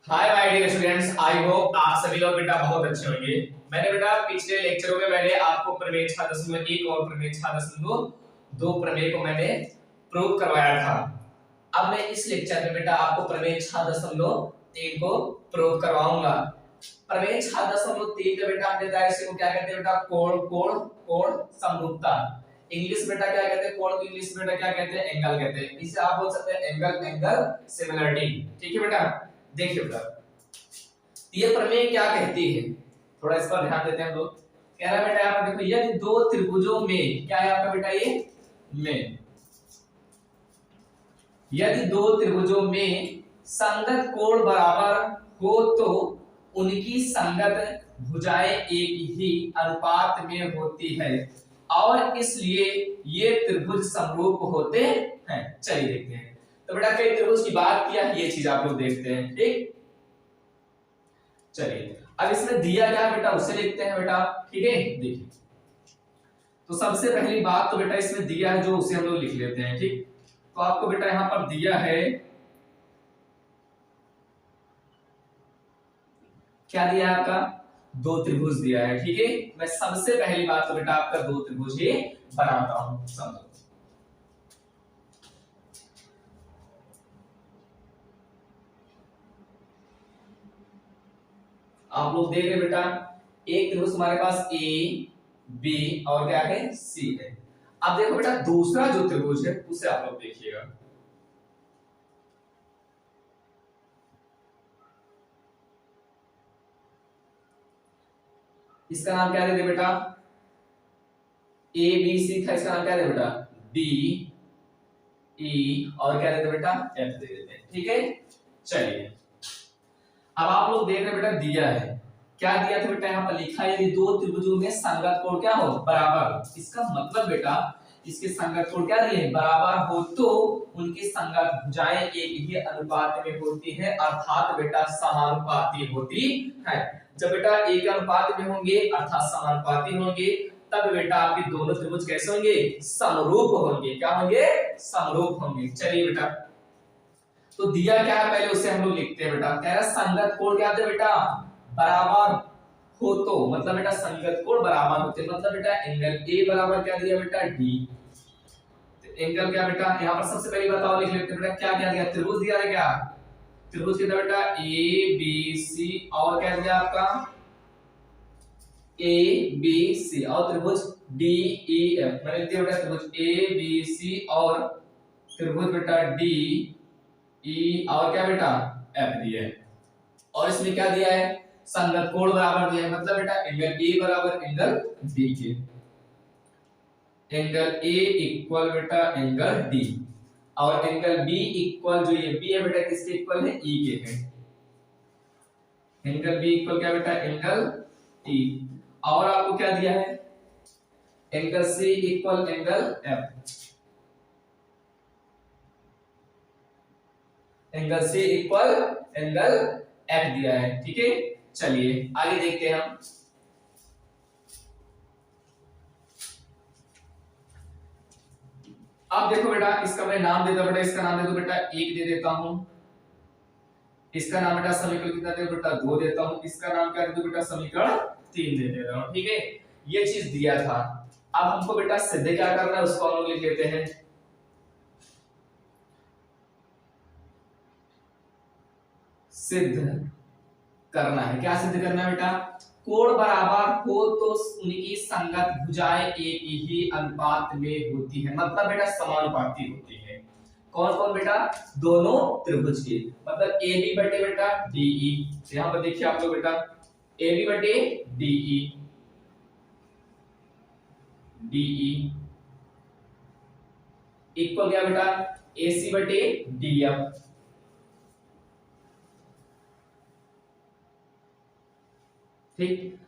Hi my dear students, I hope आप सभी लोग बेटा बहुत अच्छे होंगे। मैंने बेटा पिछले लेक्चरों में मैंने आपको प्रमेय 6.1 और प्रमेय 6.2 प्रमेय को मैंने प्रूव करवाया था। अब मैं इस लेक्चर में बेटा आपको प्रमेय 6.3 को प्रूव करवाऊंगा। प्रमेय 6.3 का बेटा हमने बताया इसे को क्या कहते हैं बेटा, कोण कोण कोण समरूपता। इंग्लिश बेटा क्या कहते हैं, कोण को इंग्लिश में बेटा क्या कहते हैं, एंगल कहते हैं। इसे आप बोल सकते हैं एंगल एंगल सिमिलरिटी। ठीक है बेटा, देखिए बेटा ये प्रमेय क्या कहती है, थोड़ा इस पर ध्यान देते हैं हम लोग। कह रहा है बेटा यहाँ पर देखो, यदि दो त्रिभुजों में क्या है आपका बेटा ये में, यदि दो त्रिभुजों में संगत कोण बराबर हो तो उनकी संगत भुजाएं एक ही अनुपात में होती है और इसलिए ये त्रिभुज समरूप होते हैं। चलिए देखते हैं। तो बेटा कई त्रिभुज की बात किया, ये चीज आप लोग देखते हैं। ठीक, चलिए अब इसमें दिया क्या बेटा उसे लिखते हैं बेटा। ठीक है, देखिए तो सबसे पहली बात तो बेटा इसमें दिया है जो उसे हम लोग लिख लेते हैं। ठीक, तो आपको बेटा यहां पर दिया है, क्या दिया है आपका, दो त्रिभुज दिया है। ठीक है, मैं सबसे पहली बात तो बेटा आपका दो त्रिभुज ही बनाता हूं, समझो। आप लोग देख रहे बेटा, एक त्रिभुज हमारे पास ए बी और क्या है सी है। अब देखो बेटा दूसरा जो त्रिभुज है उसे आप लोग देखिएगा। इसका नाम क्या दे दे बेटा, ए बी सी था, इसका नाम क्या दे बेटा डी ई और क्या देते बेटा एफ दे देते हैं। ठीक है, चलिए अब आप लोग देख रहे बेटा दिया है, क्या दिया था बेटा, यहाँ पर लिखा है यदि दो त्रिभुजों में संगत कोण क्या हो बराबर। इसका मतलब बेटा इसके संगत कोण क्या दिए बराबर हो तो उनकी संगत भुजाएं एक ही अनुपात में होती है, अर्थात बेटा समानुपाती होती है। जब बेटा एक अनुपात में होंगे अर्थात समानुपाती होंगे तब बेटा आपके दोनों त्रिभुज कैसे होंगे, समरूप होंगे। क्या होंगे, समरूप होंगे। चलिए बेटा तो दिया क्या है पहले उसे हम लोग लिखते हैं बेटा। कह रहा संगत कोण क्या है बेटा बराबर हो तो, मतलब बेटा संगत कोण बराबर होते मतलब बेटा एंगल ए बराबर क्या दिया बेटा डी। तो एंगल क्या बेटा यहाँ पर सबसे पहली बताओ लिख लेते हैं बेटा, क्या क्या दिया, त्रिभुज दिया है क्या, त्रिभुज कितना बेटा ए बी सी और क्या दिया आपका ए बी सी और त्रिभुज डी ई एफ। मैंने लिख दिया बेटा त्रिभुज ए बी सी और त्रिभुज बेटा डी ई और क्या बेटा एफ दिया है। और इसमें क्या दिया है, संगत कोण बराबर दिया है, मतलब बेटा एंगल ए बराबर एंगल डी के, एंगल ए इक्वल बेटा एंगल डी और एंगल बी इक्वल, जो ये बी है बेटा किसके इक्वल है ई के है, एंगल बी इक्वल क्या बेटा एंगल ई। और आपको क्या दिया है, angle C equal angle F, angle C equal angle F दिया है। ठीक है, चलिए आगे देखते हैं हम। अब देखो बेटा इसका मैं नाम देता बेटा, इसका नाम दे दो बेटा एक दे देता हूं, इसका नाम बेटा समीकरण कितना दे बेटा दो देता हूं, इसका नाम क्या दे दो बेटा समीकरण तीन दे देता हूं। ठीक है, ये चीज दिया था। अब हमको बेटा सिद्ध क्या करना है उसको हम लोग लिख लेते हैं। सिद्ध करना है, क्या सिद्ध करना है बेटा, कोण बराबर हो तो उनकी संगत भुजाएं एक ही अनुपात में होती है, मतलब बेटा समानुपाती होती है। कौन कौन बेटा, दोनों त्रिभुज के, मतलब ए बी बटे बेटा डीई। यहां पर देखिए आप लोग बेटा ए बी बटे डीई डीई इक्वल क्या बेटा ए सी बटे डीएफ। ठीक,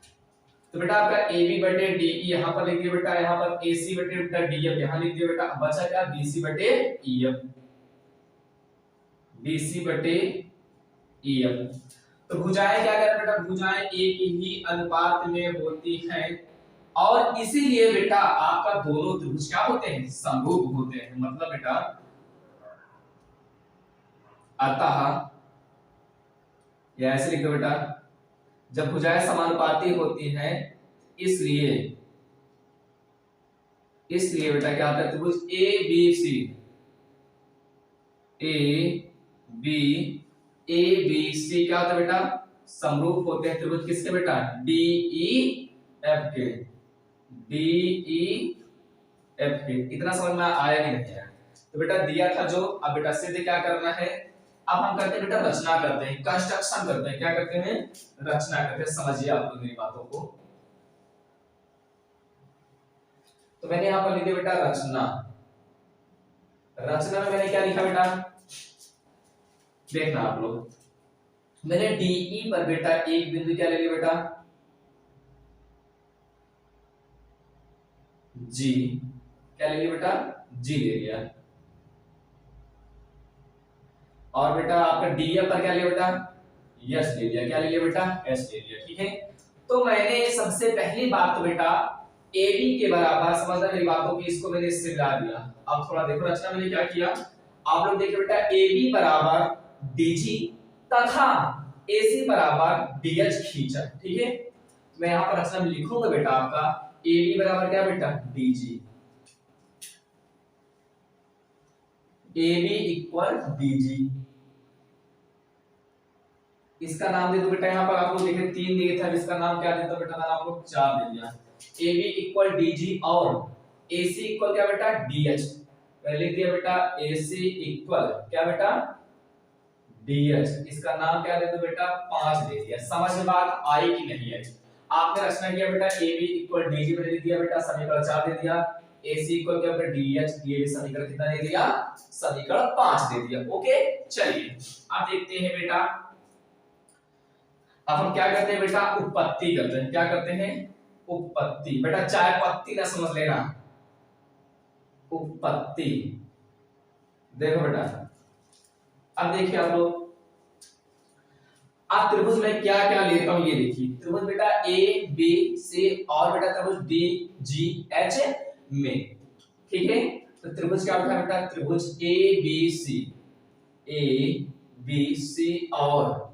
तो बेटा आपका ए बी बटे डी यहां पर लिख दिया बेटा, यहां पर ए सी बटे बेटा डी एफ यहां लिख दिया बेटा, बचा क्या बी सी बटे ई एफ, बी सी बटे ई एफ। तो भुजाएं क्या कर बेटा, भुजाएं एक ही अनुपात में होती हैं और इसीलिए बेटा आपका दोनों त्रिभुज क्या होते हैं, समरूप होते हैं। मतलब बेटा अतः या ऐसे लिख दो बेटा, जब भुजाएं समानुपाती होती हैं इसलिए बेटा क्या होता है, त्रिभुज ए बी सी, क्या होता है बेटा, समरूप होते हैं त्रिभुज किसके बेटा, डी ई एफ के, डी ई एफ के। इतना समझ में आया कि नहीं आया? तो बेटा दिया था जो, अब बेटा सीधे क्या करना है, अब हम करते हैं बेटा रचना करते हैं, कंस्ट्रक्शन करते हैं, क्या करते हैं, रचना करते हैं। समझिए आप लोग मेरी बातों को। तो मैंने यहां पर लिख दिया बेटा रचना। रचना में मैंने क्या लिखा बेटा, देखना आप लोग, मैंने डीई पर बेटा एक बिंदु क्या ले लिया बेटा, जी, क्या ले लिया बेटा, जी ले लिया। और बेटा आपका डीएफ पर क्या लिया बेटा, यस ले लिया। क्या ले लिया बेटा, एस ले लिया। ठीक है, तो मैंने सबसे पहली बात तो बेटा ए बी के बराबर, समझना मेरी बातों की, इसको मैंने इससे मिला दिया। अब थोड़ा देखो रचना मैंने क्या किया, आप लोग देखिए बेटा ए बी बराबर डीजी तथा एसी बराबर डीएच खींचा। ठीक है, तो मैं यहां पर रचना में लिखूंगा बेटा आपका ए बी बराबर क्या बेटा, DG, A B equal DG. इसका नाम दे दो बेटा, यहाँ पर आप लोग देखें 3 दिए थे, इसका नाम क्या देता बेटा, मैंने आप लोग 4 दे दिया। ए बी इक्वल डीजी और ए सी इक्वल क्या बेटा, डीएच। पहले लिख दिया बेटा ए सी इक्वल क्या बेटा, डीएच। इसका नाम क्या दे दो बेटा, 5 दे दिया। समझ में बात आई कि नहीं आई? आपने रचना किया बेटा ए बी इक्वल डीजी मैंने लिख दिया बेटा, समीकरण 4 दे दिया। ए सी इक्वल क्या बेटा, डीएच, ये भी समीकरण कितना दे दिया, समीकरण 5 दे दिया। ओके, चलिए अब देखते हैं बेटा, अब हम क्या करते हैं बेटा, उत्पत्ति करते हैं। क्या करते हैं, उत्पत्ति। बेटा चाय पत्ती ना समझ लेना, उत्पत्ति। देखो बेटा, अब देखिए आप लोग, अब त्रिभुज में क्या क्या लेता हूं ये देखिए, त्रिभुज बेटा ए बी सी और बेटा त्रिभुज डी जी एच में। ठीक है, तो त्रिभुज क्या होता है बेटा, त्रिभुज ए बी सी और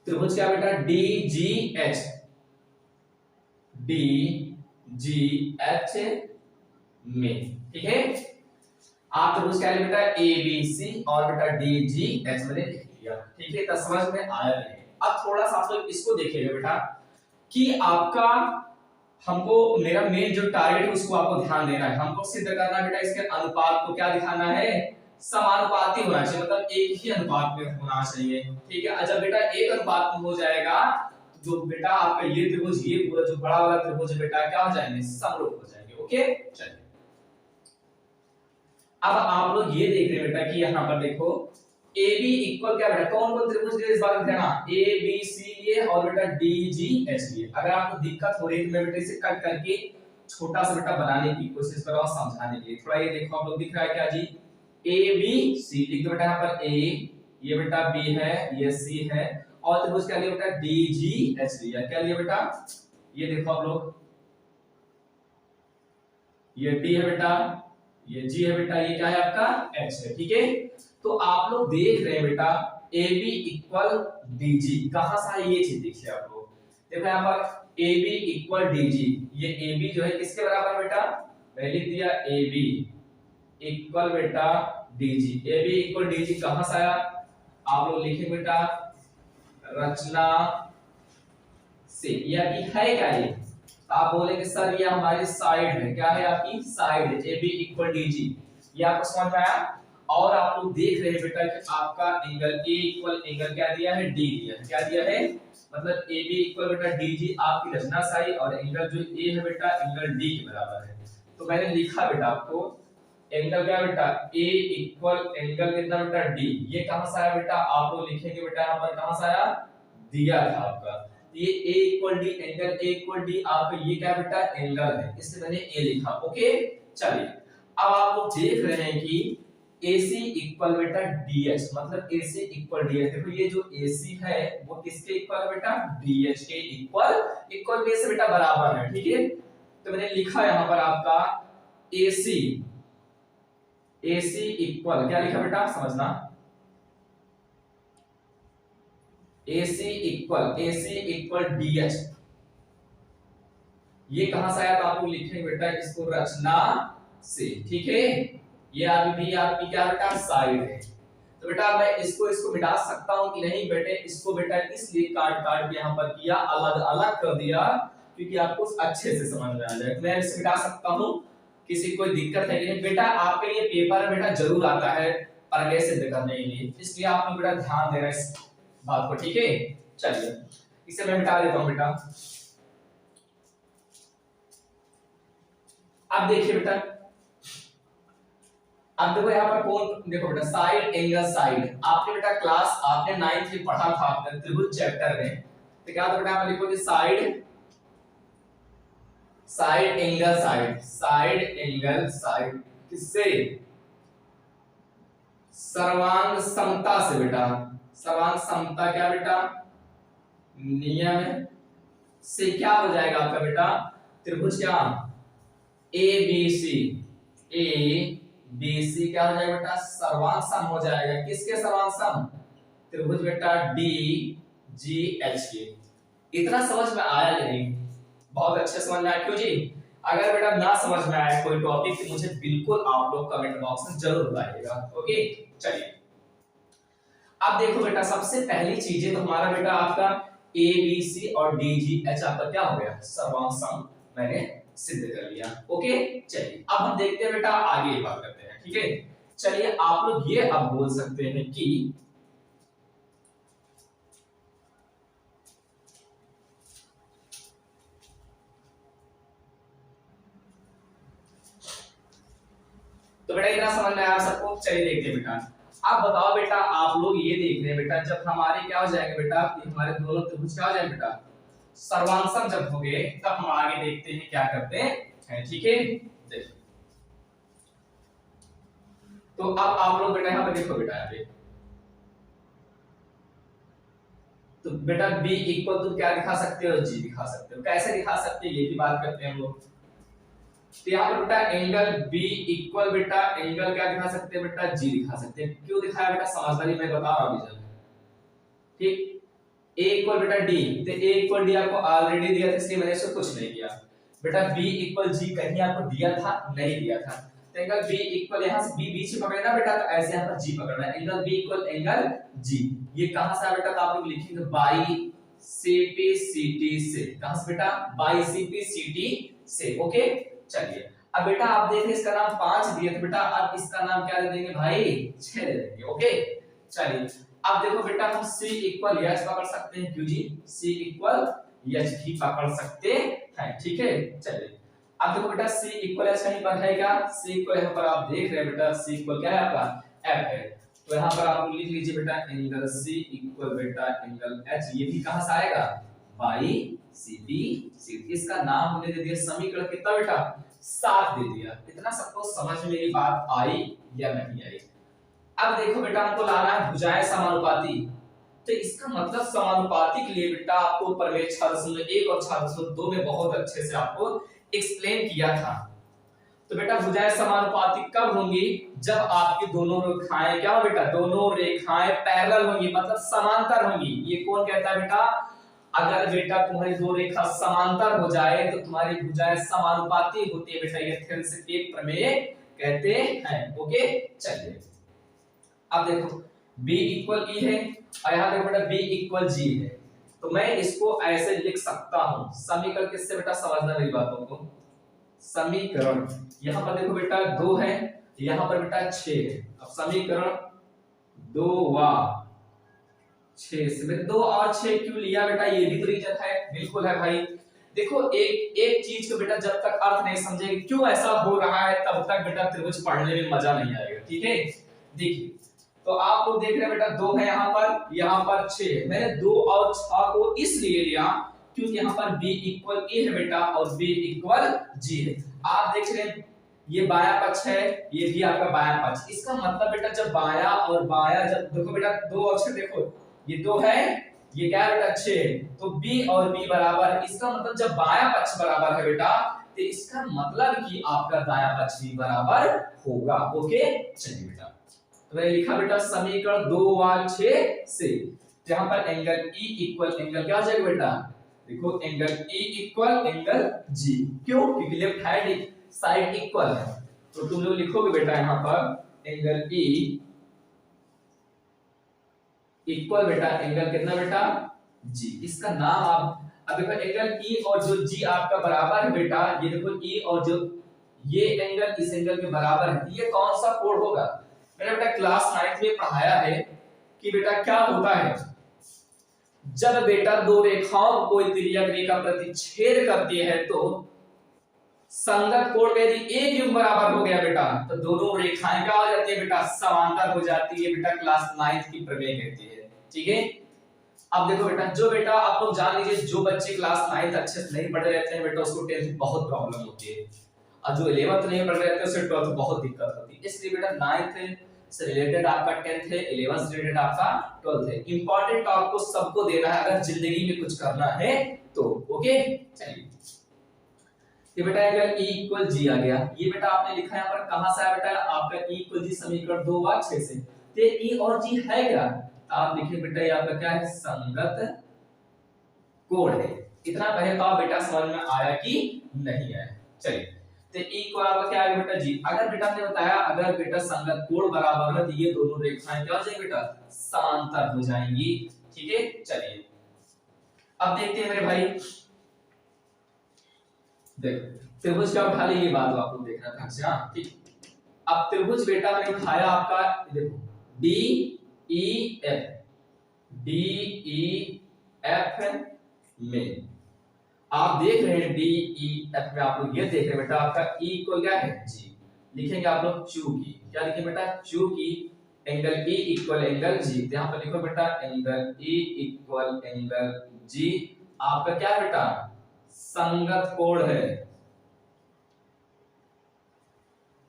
त्रिभुज क्या बेटा, डी जी एच में। ठीक है, आप त्रिभुज क्या बेटा ए बी सी और बेटा डी जी एच मैंने लिख लिया। ठीक है, तो समझ में आया नहीं? अब थोड़ा सा आप लोग इसको देखिएगा बेटा कि आपका, हमको मेरा मेन जो टारगेट है उसको आपको ध्यान देना है। हमको सिद्ध करना है बेटा इसके अनुपात को क्या दिखाना है, समानुपाती होना चाहिए, मतलब एक ही अनुपात में होना चाहिए। ठीक है, जब बेटा एक अनुपात में हो जाएगा जो बेटा आपका ये त्रिभुज, ये पूरा जो बड़ा वाला त्रिभुज बेटा क्या हो जाएंगे, समरूप हो जाएंगे। ओके, चलिए अब आप लोग ये देख रहे हैं बेटा कि यहाँ पर देखो ए बी इक्वल क्या बेटा, कौन कौन त्रिभुज लिए इस बार देखना, ए बी सी लिए और बेटा डी जी एच लिए। अगर आपको दिक्कत हो रही है तो मैं बेटा इसे कट करके छोटा सा बेटा बनाने की कोशिश कर रहा हूं समझाने के लिए। थोड़ा ये देखो आप लोग, दिख रहा है क्या जी, ए बी सी लिख दो बेटा, यहाँ पर ए, ये बेटा बी है, ये सी है, और त्रिभुज क्या लिया बेटा, डी जी एच लिया। क्या लिया बेटा, ये देखो आप लोग, ये डी है बेटा, ये जी है बेटा, ये क्या है आपका एच है। ठीक है, तो आप लोग देख रहे हैं बेटा A B equal D G, कहां से है ये चीज देखिए आप लोग, देखो यहाँ पर A B equal D G, ये ए बी जो है किसके बराबर बेटा, मैंने लिख दिया ए बी इक्वल बेटा D G. A B equal D G कहां से आया, आप लोग लिखें बेटा रचना से। ये आपकी है क्या, ये आप बोलेंगे सर ये हमारी साइड है, क्या है आपकी साइड है, A B equal D G, ये आपको समझ में आया। और आप लोग देख रहे हैं बेटा कि आपका एंगल ए इक्वल एंगल क्या दिया है, डी दिया है। क्या दिया है, मतलब ए बी इक्वल बेटा डी जी आपकी रचना साइड, और एंगल जो ए है बेटा एंगल डी के बराबर है। तो मैंने लिखा बेटा आपको एंगल क्या बेटा, ए इक्वल एंगल कितना बेटा डी, ये कहां से आया बेटा, आप लोग लिखेंगे बेटा यहाँ पर कहां से आया, दिया था आपका ये a equal D, angle a equal D, आपका ये क्या बेटा एंगल है, इसलिए मैंने a लिखा। ओके, चलिए अब आप लोग देख रहे हैं कि AC इक्वल बेटा DH, मतलब AC इक्वल DH। देखो ये जो AC है वो किसके इक्वल है बेटा, DH के इक्वल, इक्वल में से बेटा बराबर है। ठीक है, तो मैंने लिखा यहाँ पर आपका AC इक्वल क्या लिखा बेटा, समझना AC इक्वल DH। ये कहां से आया तो आप लोग लिखेंगे बेटा इसको रचना से, ठीक है। ये आपकी क्या बेटा साइड है। तो बेटा मैं इसको मिटा सकता हूं कि नहीं बेटे, इसको बेटा इसलिए काट के यहां पर किया, अलग अलग कर दिया क्योंकि आपको अच्छे से समझ में आ जाए। मैं इसे मिटा सकता हूं, किसी को कोई दिक्कत है कि नहीं बेटा। आपके लिए पेपर में बेटा जरूर आता है प्रमेय सिद्ध करने के लिए, इसलिए आप लोग बेटा ध्यान देना इस बात को, ठीक है। चलिए इसे मैं मिटा देता हूं बेटा। अब देखिए बेटा, अब देखो यहाँ पर कौन, देखो बेटा साइड एंगल साइड, आपने बेटा क्लास आपने 9th में पढ़ा था आपने त्रिभुज चैप्टर में। तो क्या तो बेटा आप लिखोगे साइड एंगल साइड किससे, सर्वांग समता से बेटा। सर्वांग समता क्या बेटा, नियम से क्या हो जाएगा आपका बेटा त्रिभुज क्या ABC क्या हो जाएगा बेटा सर्वांग सम हो जाएगा। किसके सर्वांग सम, त्रिभुज बेटा DGH के। इतना समझ में आया कि नहीं, बहुत अच्छे समझ में आया क्यों जी। अगर बेटा ना समझ में आया कोई टॉपिक तो मुझे बिल्कुल आप लोग कमेंट बॉक्स में जरूर बताइएगा, ओके। चलिए अब देखो बेटा, सबसे पहली चीजें तो हमारा बेटा आपका ABC और DGH आपका क्या हो गया सर्वांग सम मैंने सिद्ध कर लिया, ओके। चलिए अब हम देखते हैं बेटा आगे बात करते हैं, ठीक है। चलिए आप लोग ये अब बोल सकते हैं कि तो बेटा इतना समझ में आया सबको। चलिए देखते हैं बेटा, अब बताओ बेटा आप लोग ये देख रहे हैं बेटा, जब हमारे क्या हो जाएंगे बेटा, हमारे दोनों त्रिभुज क्या हो जाएंगे बेटा सर्वांग जब हो गए, तब हम आगे देखते हैं क्या करते हैं, ठीक है। देखो तो अब आप लोग बेटा यहाँ पे देखो बेटा, यहाँ पे तो बेटा B इक्वल टू क्या दिखा सकते हो, G दिखा सकते हो। कैसे दिखा सकते हैं ये भी बात करते हैं हम लोग। तो यहाँ पर बेटा एंगल B इक्वल बेटा एंगल क्या दिखा सकते हैं बेटा G दिखा सकते हैं। क्यों दिखाया बेटा समझदारी मैं बता रहा हूँ अभी जब, ठीक। A इक्वल बेटा D, तो A इक्वल D आपको ऑलरेडी दिया था इसलिए मैंने इसको कुछ नहीं किया। बेटा B इक्वल G कहीं आपको दिया था, नहीं दिया था। तो एंगल B इक्वल यहाँ से B बीच में पकड़ना बेटा, तो ऐसे यहाँ पर G पकड़ना है। Angle B equal angle G, ये कहां से आया बेटा, तो आप लोग लिखेंगे बाई CPCT से। कहां से बेटा, बाई CPCT से, ओके। चलिए अब बेटा आप देख रहे हैं इसका नाम 5 दिया, तो बेटा अब इसका नाम क्या दे देंगे भाई 6 दे देंगे, ओके। चलिए अब देखो बेटा हम C इक्वल H पकड़ सकते हैं, क्यों जी C इक्वल H भी पकड़ सकते हैं, ठीक है। चलिए अब देखो बेटा C इक्वल H कहीं पर है क्या, C इक्वल यहाँ पर आप देख रहे हैं बेटा C इक्वल क्या है आपका F है। तो यहाँ पर आप लिख लीजिए बेटा एंगल C इक्वल बेटा एंगल H, ये भी कहां से आएगा बाई CPCT। इसका नाम हमने दे दिया समीकरण कितना बेटा 7 दे दिया। इतना सबको समझ में मेरी बात आई या नहीं आई। अब देखो बेटा हमको लाना है भुजाएं समानुपाती, तो इसका मतलब समानुपाती के लिए बेटा आपको प्रमेय 6.1 और 6.2 में बहुत अच्छे से आपको एक्सप्लेन किया था। तो बेटा भुजाएं समानुपाती कब होंगी, जब आपकी दोनों रेखाएं क्या हो बेटा, दोनों रेखाएं पैरेलल होंगी, मतलब समांतर होंगी। ये कौन कहता है बेटा, अगर बेटा तुम्हारी दो रेखा समांतर हो जाए तो तुम्हारी भुजाएं समानुपाती होती है बेटा, ये थेरेस के प्रमेय कहते हैं, ओके। चलिए अब देखो B इक्वल E है और यहाँ देखो बेटा B इक्वल G है, तो मैं इसको ऐसे लिख सकता हूं। समीकरण किससे बेटा समझना मेरी बातों को, समीकरण यहाँ पर देखो बेटा 2 है, यहाँ पर बेटा 6 है। अब समीकरण 2 व 6 से 2 और 6 क्यों लिया बेटा, ये भी तो रीजन है, बिल्कुल है भाई। देखो एक चीज को बेटा जब तक अर्थ नहीं समझेंगे क्यों ऐसा हो रहा है, तब तक बेटा त्रिभुज पढ़ने में मजा नहीं आएगा, ठीक है। देखिए तो आप लोग देख रहे हैं बेटा 2 है यहाँ पर 6 है। मैंने 2 और 6 को इसलिए लिया क्योंकि यहाँ पर B इक्वल A है बेटा और B इक्वल G है। आप देख रहे हैं ये बाया पक्ष है, ये भी आपका बाया पक्ष। इसका मतलब बेटा जब बाया और बाया, जब देखो बेटा 2 और 6 देखो, ये 2 है, ये क्या है बेटा 6 है, तो B और B बराबर। इसका मतलब जब बाया पक्ष बराबर है बेटा, तो इसका मतलब कि आपका दाया पक्ष भी बराबर होगा, ओके। चलिए बेटा तो मैंने लिखा बेटा समीकरण 2 व 6 से जहां पर एंगल ई इक्वल एंगल क्या हो जाएगा बेटा, देखो angle E equal angle G, क्यों, क्योंकि लेफ्ट हैंड साइड इक्वल है, तो तुम लोग लिखोगे बेटा यहाँ पर एंगल ई इक्वल बेटा एंगल कितना बेटा जी, इसका नाम आप अब देखो एंगल ई और जो जी आपका बराबर है बेटा, ये देखो ई और जो ये एंगल इस एंगल के बराबर है, ये कौन सा कोण होगा, मैंने बेटा क्लास 9th में पढ़ाया है कि बेटा क्या होता है जब बेटा दो रेखाओं कोई तिर्यक रेखा प्रतिच्छेद करती है तो संगत कोण का यदि एक युग्म बराबर हो गया बेटा तो दोनों रेखाएं क्या हो जाती है बेटा, समांतर हो जाती है बेटा, क्लास 9th की प्रमेय कहती है, ठीक है। अब देखो बेटा, जो बेटा आप लोग जान लीजिए जो बच्चे क्लास 9th अच्छे से नहीं पढ़े रहते हैं बेटा उसको 10th बहुत प्रॉब्लम होती है, और जो 11th नहीं पढ़ रहे रहते हैं उसे 12th बहुत दिक्कत होती है, इसलिए बेटा 9th से रिलेटेड आपका 10th है, 11th से रिलेटेड आपका 12th है, इंपॉर्टेंट आपको सबको देना है अगर जिंदगी में कुछ करना है तो, ओके। चलिए ये बेटा एंगल E इक्वल जी आ गया, ये बेटा आपने लिखा है यहाँ पर कहां से आया बेटा, आपका E इक्वल जी समीकरण 2 व 6 से, तो E और G है क्या, आप लिखिए बेटा ये आपका क्या है, संगत कोण है, इतना पहले तो आप बेटा समझ में आया कि नहीं आया। चलिए तो E को आपका क्या है बेटा जी, अगर बेटा हमने बताया अगर बेटा संगत कोण बराबर है तो ये दोनों रेखाएं क्या हो जाएंगी बेटा, समांतर हो जाएंगी, ठीक है। चलिए अब देखते हैं मेरे भाई, देखो त्रिभुज क्या उठा ले, ये बात आपको देखना था, अच्छा ठीक। अब त्रिभुज बेटा मैंने उठाया आपका, देखो डी ई एफ में आप देख रहे हैं डी ई एफ में आप लोग ये देख रहे हैं बेटा आपका ई इक्वल क्या है जी, लिखेंगे आप लोग चूंकि, क्या लिखेंगे बेटा, चूंकि angle E equal angle G, तो यहां पर लिखो बेटा angle E equal angle G आपका क्या बेटा, संगत कोण है,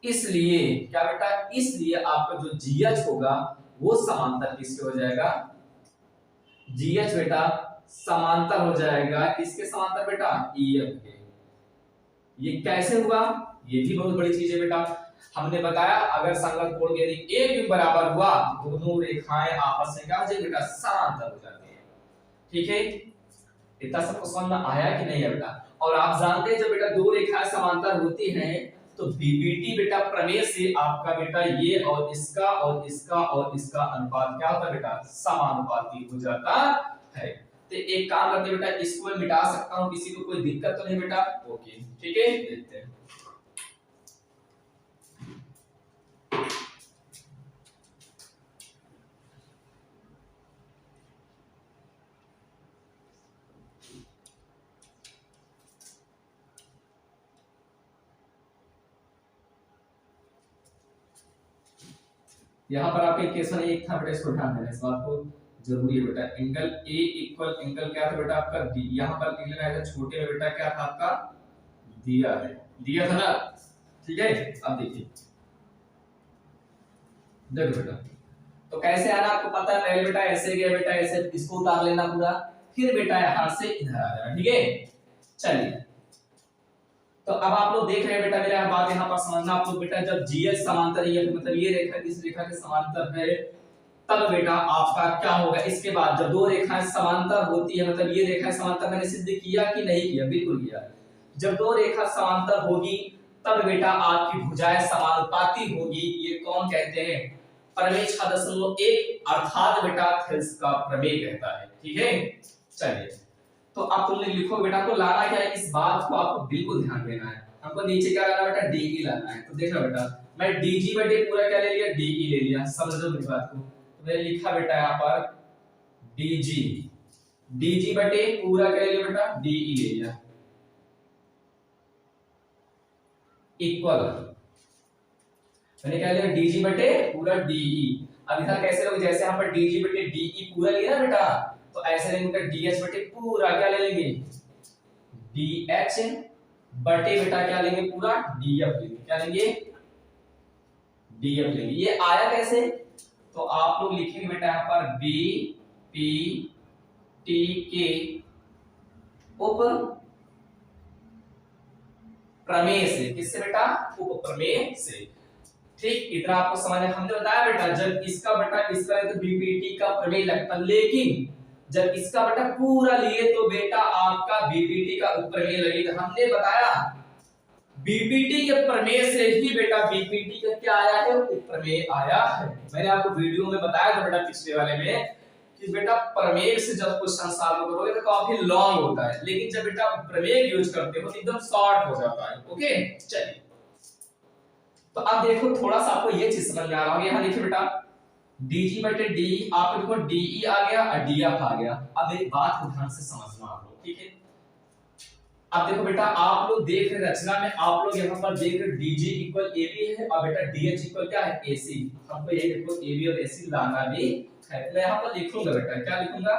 इसलिए क्या बेटा, इसलिए आपका जो जीएच होगा वो समांतर किसके हो जाएगा, जीएच बेटा समांतर हो जाएगा किसके समांतर बेटा, ईएफ के। ये कैसे हुआ, ये भी बहुत बड़ी चीज है बेटा, हमने बताया अगर संगत कोण यदि एक भी बराबर हुआ दोनों रेखाएं आपस में क्या हो जाएगी बेटा, समांतर हो जाती है, ठीक है। इतना सबको समझ में आया कि नहीं है बेटा, और आप जानते हैं जब बेटा दो रेखाएं समांतर होती हैं तो बीपीटी बेटा प्रमेय से आपका बेटा ये और इसका और इसका और इसका अनुपात क्या होता है बेटा, समानुपाती हो जाता है। तो एक काम करते बेटा, इसको मैं मिटा सकता हूं, किसी को कोई दिक्कत तो नहीं बेटा, ओके ठीक है। देखते हैं यहाँ पर आपके क्वेश्चन एक था बेटा, इसको ध्यान देना, इस बात को जरूरी है बेटा, एंगल ए इक्वल एंगल क्या था बेटा आपका डी, यहाँ पर लिख लेना है छोटे में बेटा क्या था आपका, दिया है, दिया था ना, ठीक है। अब देखिए देखो बेटा, तो कैसे आना आपको पता है, पहले बेटा ऐसे गया बेटा, ऐसे इसको उतार लेना पूरा, फिर बेटा यहां से इधर आ जाना, ठीक है। चलिए तो अब आप लोग देख रहे हैं बेटा, मेरा बात यहाँ पर समझना आप लोग बेटा, जब जीएच समांतर है मतलब ये रेखा इस रेखा के समांतर है तब बेटा आपका क्या होगा, इसके बाद जब दो रेखाएं समांतर होती है मतलब ये रेखा समांतर, मैंने सिद्ध किया कि नहीं किया, बिल्कुल किया, जब दो रेखा समांतर होगी तब बेटा आपकी भुजाएं समानुपाती होगी, ये कौन कहते हैं, प्रमेय 6.1 अर्थात बेटा थेल्स का प्रमेय कहता है, ठीक है। चलिए तो अब तुम लिखो बेटा, आपको लाना क्या है, इस बात को आपको बिल्कुल ध्यान देना है, हमको नीचे क्या लाना बेटा, डीई लाना है, तो देखो बेटा मैं डीजी बटे पूरा क्या ले लिया, डीई ले लिया, समझो मेरी बात को, तो मैंने लिखा बेटा यहाँ पर डीजी, डीजी बटे पूरा क्या ले लिया बेटा, डीई ले लिया, इक्वल मैंने क्या लिया, डीजी बटे पूरा डीई। अब इधर कैसे लोग, जैसे यहाँ पर डीजी बटे डीई पूरा लिया ना बेटा, तो ऐसे लेंगे बेटा डीएच बटे पूरा क्या ले लेंगे, डीएच बटे बेटा क्या लेंगे पूरा डीएफ लेंगे, क्या लेंगे, डीएफ लेंगे। ये आया कैसे, तो आप लोग लिखेंगे बेटा यहाँ पर बी पी टी के उप प्रमेय से, किससे बेटा, उप प्रमेय से। ठीक, इतना आपको समझ में हमने बताया बेटा जब इसका बटा इसका है तो बीपीटी का प्रमेय लगता, लेकिन जब इसका बटा पूरा लिए तो बेटा आपका बीपीटी का उपप्रमेय लगेगा। हमने बताया बीपीटी के प्रमेय से ही बेटा बीपीटी का क्या आया है, उपप्रमेय आया है। मैंने आपको वीडियो में बताया था बेटा पिछले वाले में कि बेटा प्रमेय से जब क्वेश्चन सॉल्व करोगे तो काफी लॉन्ग होता है, लेकिन जब बेटा प्रमेय यूज करते हो तो एकदम शॉर्ट हो जाता है। ओके चलिए, तो अब देखो थोड़ा सा आपको ये चीज समझ में आ रहा होगा। यहाँ देखिए बेटा dg बटे d, आपको देखो de आ गया और df आ गया। अब मेरी बात को ध्यान से समझना आप लोग, ठीक है। अब देखो बेटा आप लोग देख रहे रचना में, आप लोग यहाँ पर देख रहे dg इक्वल ab है और बेटा dh इक्वल क्या है, ac। हमको ये देखो ab और ac लाना भी है। मैं यहाँ पर लिखूंगा बेटा, क्या लिखूंगा,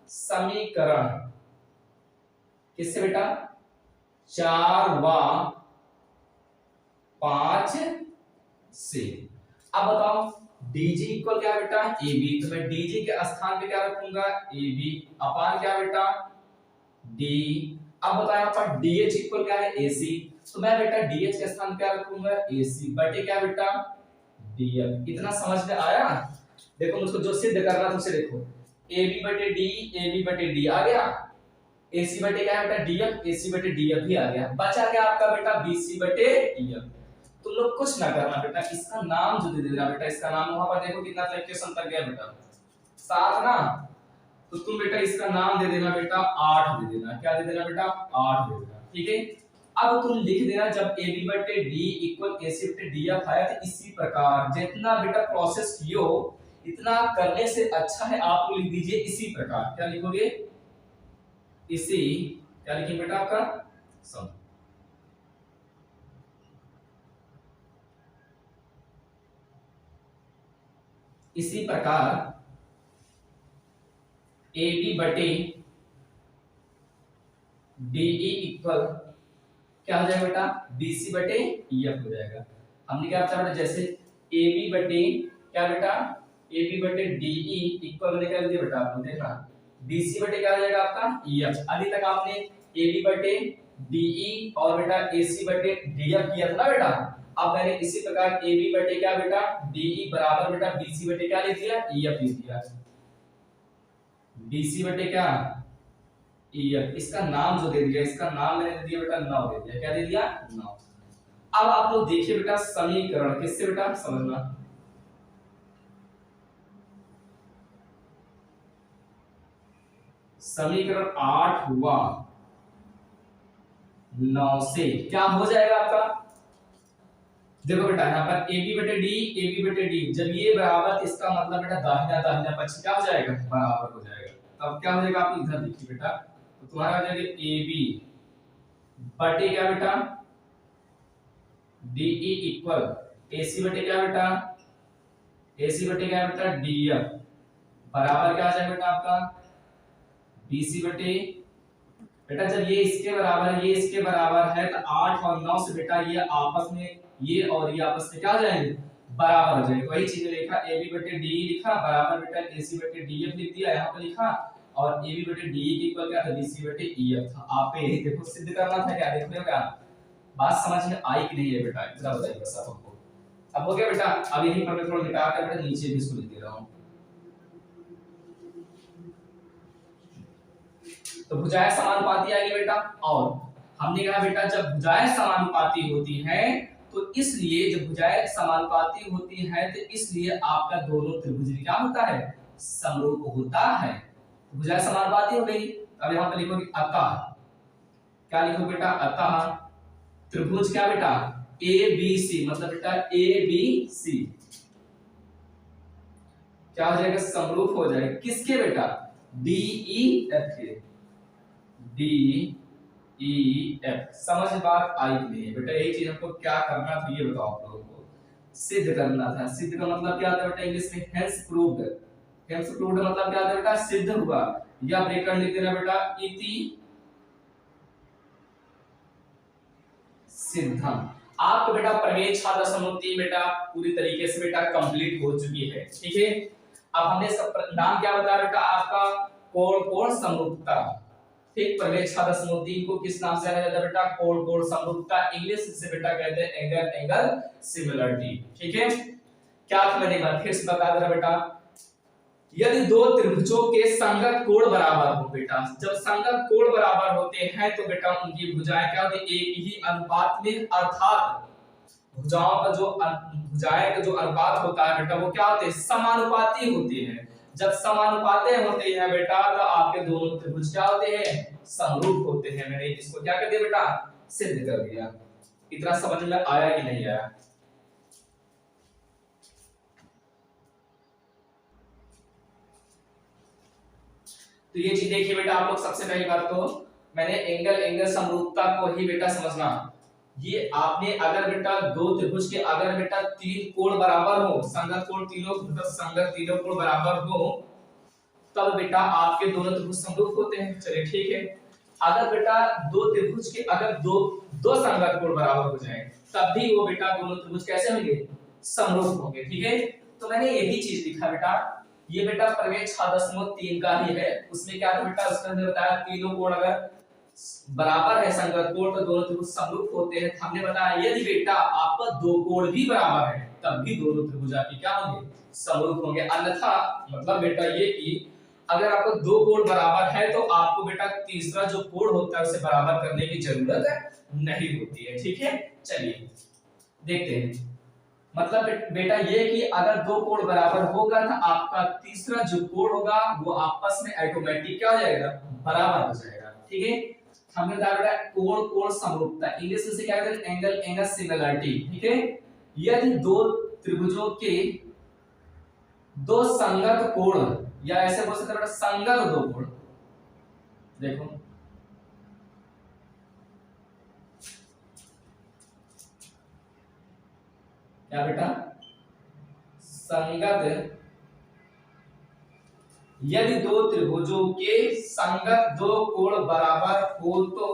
समीकरण किससे बेटा, 4 व 5 से। अब बताओ dg इक्वल क्या है बेटा, ab, तो मैं dg के स्थान पे क्या रखूंगा, ab अपान क्या बेटा, d। अब बताओ यहाँ पर dh इक्वल क्या है, ac, तो मैं बेटा dh के स्थान पे क्या रखूंगा, ac बटे क्या बेटा, df। इतना समझ में आया। देखो मुझको जो सिद्ध करना था उसे देखो, ab बटे d आ गया, ac बटे क्या है बेटा df, ac बटे df भी आ गया। बचा क्या आपका बेटा bc बटे df। तुम लोग कुछ ना करना बेटा, इसका नाम जो दे देना बेटा, इसका नाम वहां पर देखो कितना इक्वेशन तक गया बेटा, 7 ना, तो तुम बेटा इसका नाम दे देना बेटा 8 दे देना। क्या दे देना बेटा, 8 दे देना, ठीक है। अब तुम लिख देना जब ab बटे d इक्वल ac बटे df आया, तो इसी प्रकार जितना बेटा प्रोसेस कियो इतना करने से अच्छा है आप लिख दीजिए इसी प्रकार। क्या लिखोगे, इसी, क्या लिखेंगे बेटा आपका सम, इसी प्रकार AB बटे DE इक्वल क्या हो जाएगा बेटा, BC बटे EF हो जाएगा। हमने क्या बताया बेटा, जैसे AB बटे क्या बेटा, AB बटे DE इक्वल मैंने क्या दिया बेटा, आपको देखना BC बटे क्या हो जाएगा आपका EF। अभी तक आपने AB बटे DE और बेटा AC बटे DF किया था ना बेटा। अब मैंने इसी प्रकार AB बटे क्या बेटा DE बराबर बेटा BC बटे क्या लिख दिया, EF लिख दिया। BC बटे क्या EF, इसका नाम जो दे दिया, इसका नाम मैंने दे दिया बेटा 9 दे दिया। क्या दे दिया, 9। अब आप लोग देखिए बेटा समीकरण किससे बेटा समझना, समीकरण 8 हुआ 9 से क्या हो जाएगा आपका, देखो बेटा यहाँ पर AB बटे D जब ये बराबर, इसका मतलब बेटा दाहिना दाहिना पक्ष क्या हो जाएगा, बराबर हो जाएगा। तब क्या हो जाएगा, आप इधर देखिए बेटा, तो तुम्हारा हो जाएगा AB बटे क्या बेटा DE इक्वल AC बटे क्या बेटा, AC बटे क्या बेटा DF बराबर क्या आ जाएगा बेटा आपका BC बटे, बेटा जब ये इसके बराबर है, ये इसके बराबर है, तो 8 और 9 से बेटा ये आपस में, ये और ये आपस में क्या हो जाएंगे, बराबर हो जाएंगे। वही चीज लिखा AB बटे DE लिखा बराबर बेटा AC बटे DF लिख दिया यहाँ पे लिखा, और AB बटे DE की इक्वल क्या था, BC बटे EF था। आप पे यही देखो सिद्ध करना था, क्या देख रहे हो, क्या बात समझ में आई कि नहीं है बेटा, इतना बताइए बस आपको। अब हो गया बेटा, अब यहीं पर मैं थोड़ा मिटा कर बेटा नीचे भी इसको लिख दे रहा हूं। तो भुजाएं समानुपाती आएगी बेटा, और हमने कहा बेटा जब भुजाएं समानुपाती होती हैं तो इसलिए जब भुजाएं समानुपाती होती हैं तो इसलिए आपका दोनों त्रिभुज क्या होता है, समरूप होता है। तो भुजाएं समानुपाती हो गई, अब यहां पर लिखोगे अतः, क्या लिखो बेटा, अतः त्रिभुज क्या बेटा ABC, मतलब बेटा ABC क्या हो जाएगा, समरूप हो जाएगा किसके बेटा, DEF के, DEF। समझ बात आई कि नहीं बेटा, यही चीज हमको क्या करना था ये बताओ आप लोगों को, सिद्ध करना था। सिद्ध का मतलब क्या होता है बेटा इंग्लिश में, हेंस प्रूव्ड। हेंस प्रूव्ड मतलब क्या होता है बेटा, सिद्ध हुआ, या ब्रेकर लिख देना बेटा इति सिद्धम। आपको बेटा प्रमेय 6.3 बेटा पूरी तरीके से बेटा कंप्लीट हो चुकी है, ठीक है। अब हमने सब नाम क्या बताया बेटा आपका, कोण समरूपता, ठीक, प्रमेय 6.3 को किस नाम से जाना जाता है बेटा? कोण कोण समरूपता, इंग्लिश से बेटा कहते हैं एंगल एंगल सिमिलरिटी। ठीक है, क्या था मैंने एक बार फिर से बता दे रहा बेटा, यदि दो त्रिभुजों के संगत कोण बराबर हो बेटा, जब संगत कोण बराबर होते हैं तो बेटा उनकी भुजाएं क्या होती है? एक ही अनुपात में, अर्थात भुजाओं का जो भुजाएं का जो अनुपात होता है बेटा वो क्या होते हैं? समानुपाती होते हैं। जब समानुपाती होते हैं बेटा तो आपके दोनों त्रिभुज क्या होते हैं? समरूप होते हैं। मैंने इसको क्या कर दिया बेटा? सिद्ध कर दिया। इतना समझ में आया कि नहीं आया? तो ये चीज देखिए बेटा, आप लोग सबसे पहली बात तो मैंने एंगल एंगल समरूपता को ही बेटा समझना। ये आपने अगर बेटा दो त्रिभुज के अगर बेटा तीन कोण बराबर हो, संगत कोण तीनों मतलब संगत तीनों कोण बराबर हो, तब बेटा आपके दोनों त्रिभुज समरूप होते हैं। चलिए ठीक है, अगर बेटा दो त्रिभुज के अगर दो संगत कोण बराबर हो जाए तब भी वो बेटा दोनों त्रिभुज कैसे होंगे? समरूप होंगे। ठीक है, तो मैंने यही चीज लिखा बेटा, ये बेटा प्रमेय 6.3 का ही है। उसमें क्या था बेटा? उसके अंदर बताया तीनों कोण अगर बराबर है संगत कोण तो दोनों त्रिभुज समरूप होते हैं। हमने बताया यदि बेटा आपका दो कोण भी बराबर है तब भी दोनों त्रिभुज आपके क्या होंगे? समरूप होंगे। अन्यथा मतलब बेटा ये कि अगर आपको दो कोण बराबर है तो आपको बेटा तीसरा जो कोण होता है उसे बराबर करने की जरूरत नहीं होती है। ठीक है, चलिए देखते हैं। मतलब बेटा ये कि अगर दो कोण बराबर होगा तो आपका तीसरा जो कोण होगा वो आपस में ऑटोमेटिक क्या हो जाएगा? बराबर हो जाएगा। ठीक है, हमने बताया बेटा कोण कोण समरूपता, इंग्लिश में से क्या कहते हैं? Angle angle similarity. ठीक है, यदि दो त्रिभुजों के दो संगत कोण, या ऐसे बोल सकते हैं बेटा संगत दो कोण, देखो क्या बेटा? संगत, यदि दो त्रिभुजों के संगत दो कोण बराबर हो तो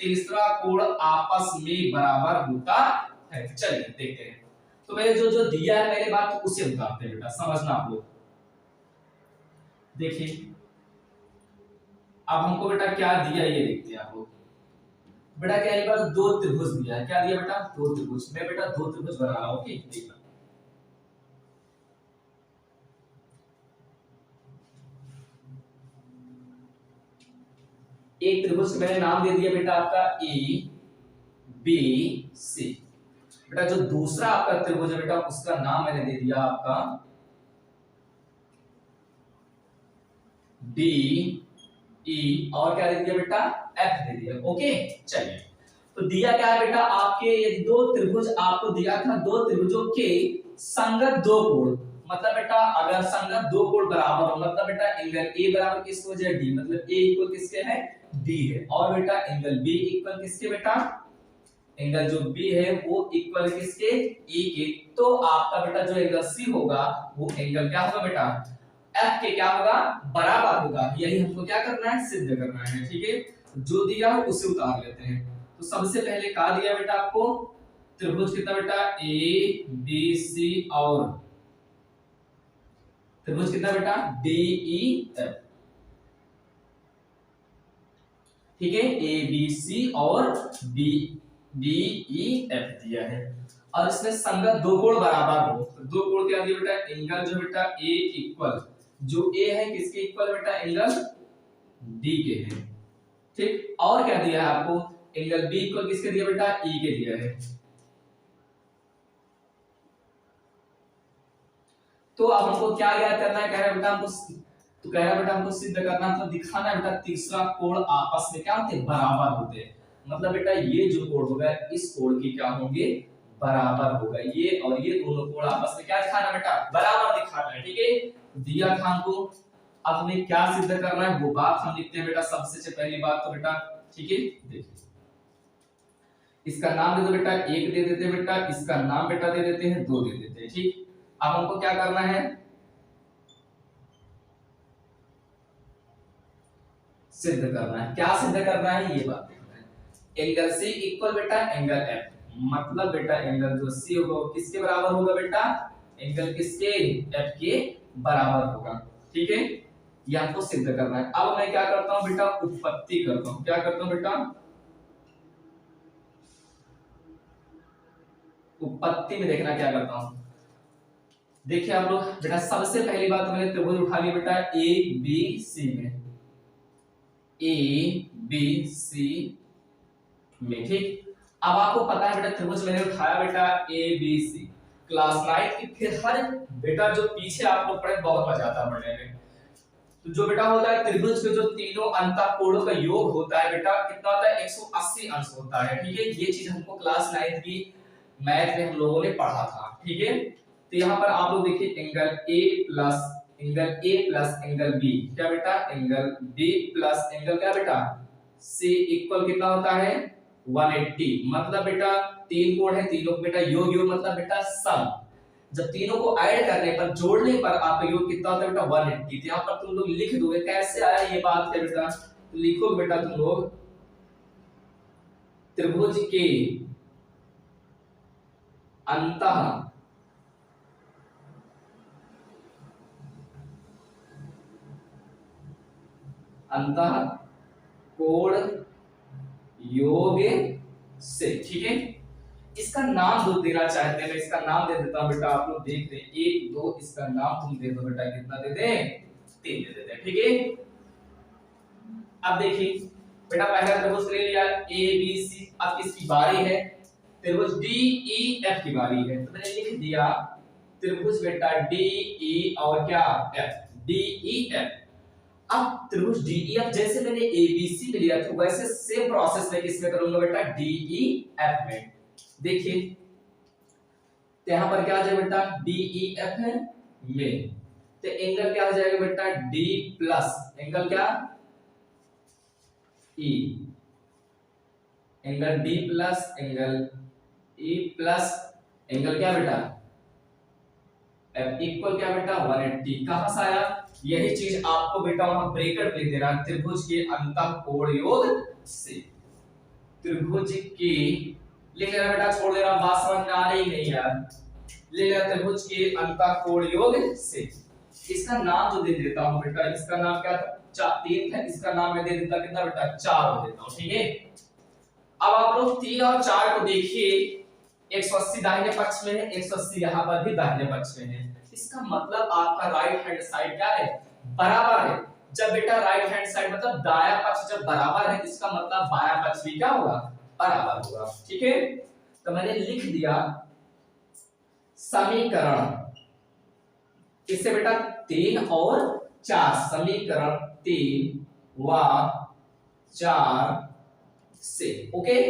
तीसरा कोण आपस में बराबर होता है। चलिए देखते हैं। तो मैंने जो जो दिया है मेरे बात तो उसे बताते हैं बेटा, समझना आप लोग। देखिए अब हमको बेटा क्या दिया ये देखते हैं आप लोग। बेटा क्या है? बात दो त्रिभुज दिया है। क्या दिया बेटा? दो त्रिभुज। मैं बेटा दो त्रिभुज बना रहा हूं। ओके, देखना एक त्रिभुज मैंने नाम दे दिया बेटा आपका ए बी सी। बेटा जो दूसरा आपका त्रिभुज है बेटा उसका नाम मैंने दे दिया आपका डी ई, और क्या दे दिया बेटा? एफ दे दिया। ओके, चलिए तो दिया क्या है बेटा? आपके ये दो त्रिभुज आपको दिया था, दो त्रिभुजों के संगत दो कोण, मतलब बेटा अगर संगत दो कोण बराबर हो मतलब बेटा एंगल ए बराबर किसके हो जाए? डी, मतलब ए इक्वल किसके है? डी है। और बेटा एंगल बी इक्वल किसके बेटा? एंगल जो बी है वो इक्वल किसके? ए के। तो आपका बेटा जो एंगल सी होगा वो एंगल क्या होगा बेटा? एफ के क्या होगा? बराबर होगा। यही हमको क्या करना है? सिद्ध करना है। ठीक है, जो दिया हो उसे उतार लेते हैं। तो सबसे पहले क्या दिया बेटा आपको? त्रिभुज कितना बेटा? ए बी सी, और त्रिभुज कितना बेटा? D E F. ठीक है, ए बी सी और डी डी ई एफ दिया है। और इसमें संगत दो कोण बराबर हो तो दो कोण क्या दिया बेटा? एंगल जो बेटा ए इक्वल, जो ए है किसके इक्वल बेटा? एंगल डी के है। ठीक, और क्या दिया है आपको? एंगल बी इक्वल किसके दिया बेटा? ई के दिया है। तो अब हमको क्या ज्ञात करना है? कह रहा है बेटा हमको, तो कह रहा है बेटा हमको सिद्ध करना, तो दिखाना है बेटा तीसरा कोण आपस में क्या होते हैं? बराबर होते हैं। मतलब बेटा ये जो कोण होगा इस कोण के क्या होंगे? बराबर होगा। ये और ये दोनों कोण आपस में क्या दिखाना बेटा? बराबर दिखाना है। ठीक है, दिया था हमको। अब हमें क्या सिद्ध करना है वो बात हम लिखते हैं बेटा। सबसे पहली बात तो बेटा ठीक है, देखिए इसका नाम दे दो बेटा, एक दे देते हैं बेटा, इसका नाम बेटा दे देते हैं, दो दे देते हैं। ठीक, अब हमको क्या करना है? सिद्ध करना है। क्या सिद्ध करना है ये बात देखना है। एंगल सी इक्वल बेटा एंगल एफ, मतलब बेटा एंगल जो सी होगा वो किसके बराबर होगा बेटा? एंगल किसके? एफ के बराबर होगा। ठीक है, ये हमको सिद्ध करना है। अब मैं क्या करता हूं बेटा, उत्पत्ति करता हूं। क्या करता हूं बेटा, उत्पत्ति में देखना क्या करता हूं। देखिए आप लोग बेटा, सबसे पहली बात तो मैंने त्रिभुज उठा लिया बेटा ए बी सी में, ए बी सी में, ठीक। अब आपको पता है बेटा त्रिभुज मैंने उठाया बेटा ए बी सी, क्लास 9 की फिर हर बेटा जो पीछे आप लोग पढ़े बहुत मजा आता है पढ़ने में। तो जो बेटा होता है त्रिभुज के जो तीनों अंतःकोणों का योग होता है बेटा कितना होता है, 180 अंश होता है, ठीक है। ये चीज हमको क्लास 9 की मैथ में हम लोगों ने पढ़ा था, ठीक है। तो यहाँ पर आप लोग देखिए angle A plus angle B, क्या बेटा, एंगल बी प्लस एंगल क्या बेटा सी इक्वल कितना होता है 180। मतलब बेटा तीन कोण है, तीनों बेटा योग योग मतलब बेटा सम। जब तीनों को ऐड करने पर, जोड़ने पर आपका योग कितना होता है बेटा 180। तो यहाँ पर तुम लोग लिख दोगे, कैसे आया ये बात है बेटा, तो लिखो बेटा तुम लोग त्रिभुज के अंतः कोण योग से, ठीक है। इसका नाम जो देना चाहते हैं, इसका नाम दे देता हूं बेटा, आप लोग देख रहे हैं 1 2, इसका नाम तुम दे दो बेटा, कितना दे दे 3 दे देते हैं, ठीक है। अब देखिए बेटा पहला त्रिभुज ले लिया ए बी सी, अब किसकी बारी है, त्रिभुज डी ई एफ की बारी है। तो मैंने लिख दिया त्रिभुज बेटा डी ई और क्या एफ, डी ई एफ। अब त्रिभुज डी ई एफ जैसे मैंने ए बी सी में लिया था वैसे सेम प्रोसेस में किसमें करूंगा बेटा, डी ई एफ में। देखिए तो यहां पर क्या आ जाएगा बेटा, डी ई एफ है में, तो एंगल क्या हो जाएगा बेटा डी प्लस एंगल क्या E, angle D plus angle E plus angle क्या बेटा एफ इक्वल क्या बेटा 180। कहां से आया, यही चीज आपको बेटा वहां ब्रैकेट लिख देना, त्रिभुज के अंतःकोण योग से। त्रिभुज के लिख लेना बेटा, छोड़ देना, बात समझ में आ रही नहीं यार, ले लेना त्रिभुज के अंतःकोण योग से। इसका नाम जो दे देता हूं बेटा, इसका नाम क्या था 3 है, इसका नाम मैं दे देता कितना बेटा 4 हो देता हूं, ठीक है। अब आप लोग 3 और 4 को देखिए, 180 दाहिने पक्ष में है, 180 यहाँ पर भी दाहिने पक्ष में है। इसका मतलब आपका राइट हैंड साइड क्या है, बराबर है। जब बेटा राइट हैंड साइड मतलब दायां पक्ष जब बराबर है, इसका मतलब बायां पक्ष भी क्या होगा, बराबर होगा, ठीक है। तो मैंने लिख दिया समीकरण, इससे बेटा 3 और 4, समीकरण 3 व 4 से, ओके।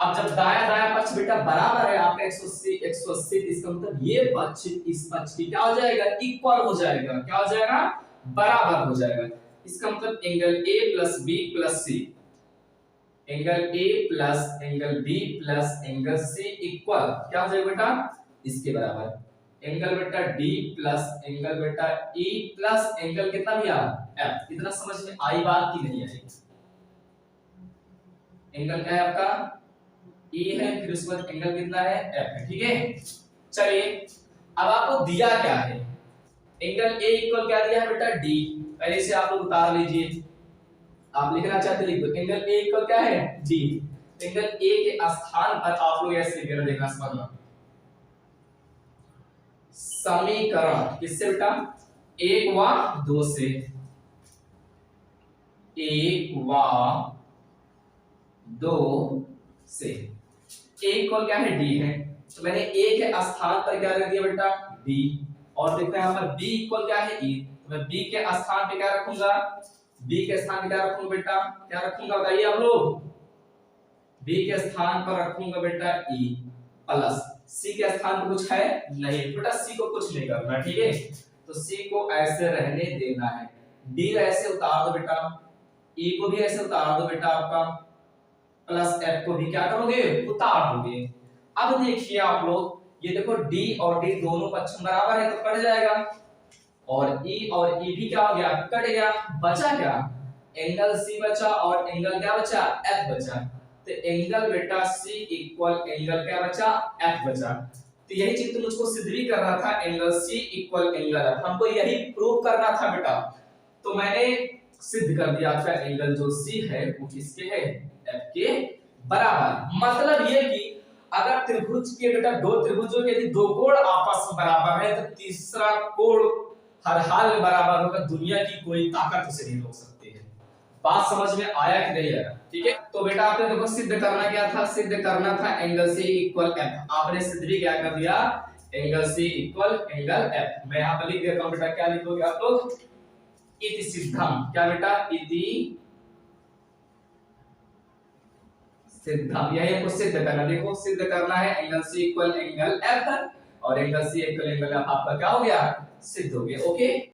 अब जब दाया दाया पक्ष बेटा बराबर है आपका 180 180, इसका मतलब ये पक्ष इस पक्ष की क्या हो जाएगा, इक्वल हो जाएगा, क्या हो जाएगा, बराबर हो जाएगा। इसका मतलब angle A plus B plus C, angle A plus angle B plus angle C equal क्या हो जाएगा बेटा, इसके बराबर। एंगल बेटा डी प्लस एंगल बेटा ई प्लस एंगल कितना भी आ एफ। इतना समझ में आई बात की नहीं आई, एंगल क्या है आपका E है, फिर उसके बाद एंगल कितना है F है, ठीक है। चलिए अब आपको दिया क्या है, एंगल A इक्वल क्या दिया है बेटा D, पहले से आप लोग उतार लीजिए, आप लिखना चाहते लिख दो, एंगल A इक्वल क्या है D। एंगल A के स्थान पर आप लोग ऐसे लिखेंगे, देखना समझना, समीकरण किससे बेटा 1 व 2 से, 1 व 2 से। A इक्वल क्या है D है, तो मैंने A के स्थान पर क्या रख दिया बेटा D, और देखते हैं यहाँ पर B इक्वल क्या है E, तो मैं B के स्थान पे क्या रखूंगा, B के स्थान पे क्या रखूंगा बेटा, क्या रखूंगा बताइए आप लोग, B के स्थान पर रखूंगा बेटा E प्लस C के स्थान पर कुछ है नहीं बेटा, C को कुछ नहीं करना, ठीक है। तो C को ऐसे रहने देना है, D ऐसे उतार दो बेटा, E को भी ऐसे उतार दो बेटा आपका, प्लस F को भी क्या करोगे उतार दोगे। अब देखिए आप लोग, ये देखो D और D दोनों पक्ष बराबर है तो कट जाएगा, और E और E भी क्या हो गया कट गया, बचा क्या एंगल C बचा और एंगल क्या बचा F बचा। तो एंगल बेटा C इक्वल एंगल क्या बचा F बचा। तो यही चीज तो मुझको सिद्ध भी करना था, angle C equal angle F, हमको यही प्रूव करना था बेटा। तो मैंने सिद्ध कर दिया आपका एंगल जो सी है वो किसके है, एफ के बराबर। मतलब ये कि अगर त्रिभुज के बेटा दो त्रिभुजों के यदि दो कोण आपस में बराबर है तो तीसरा कोण हर हाल में बराबर होगा, दुनिया की कोई ताकत उसे नहीं रोक सकती है। बात समझ में आया कि नहीं आया? ठीक है, तो बेटा आपने देखो सिद्ध करना क्या था, सिद्ध करना था एंगल सी इक्वल एफ, आपने सिद्ध भी क्या कर दिया, angle C equal angle F. मैं यहां पर लिख देता हूं बेटा, क्या लिखोगे आप लोग, इति सिद्धम, क्या बेटा, इति सिद्धम, यही आपको सिद्ध करना। देखो सिद्ध करना है angle C equal angle F, और angle C equal angle F आपका क्या हो गया, सिद्ध हो गया। ओके।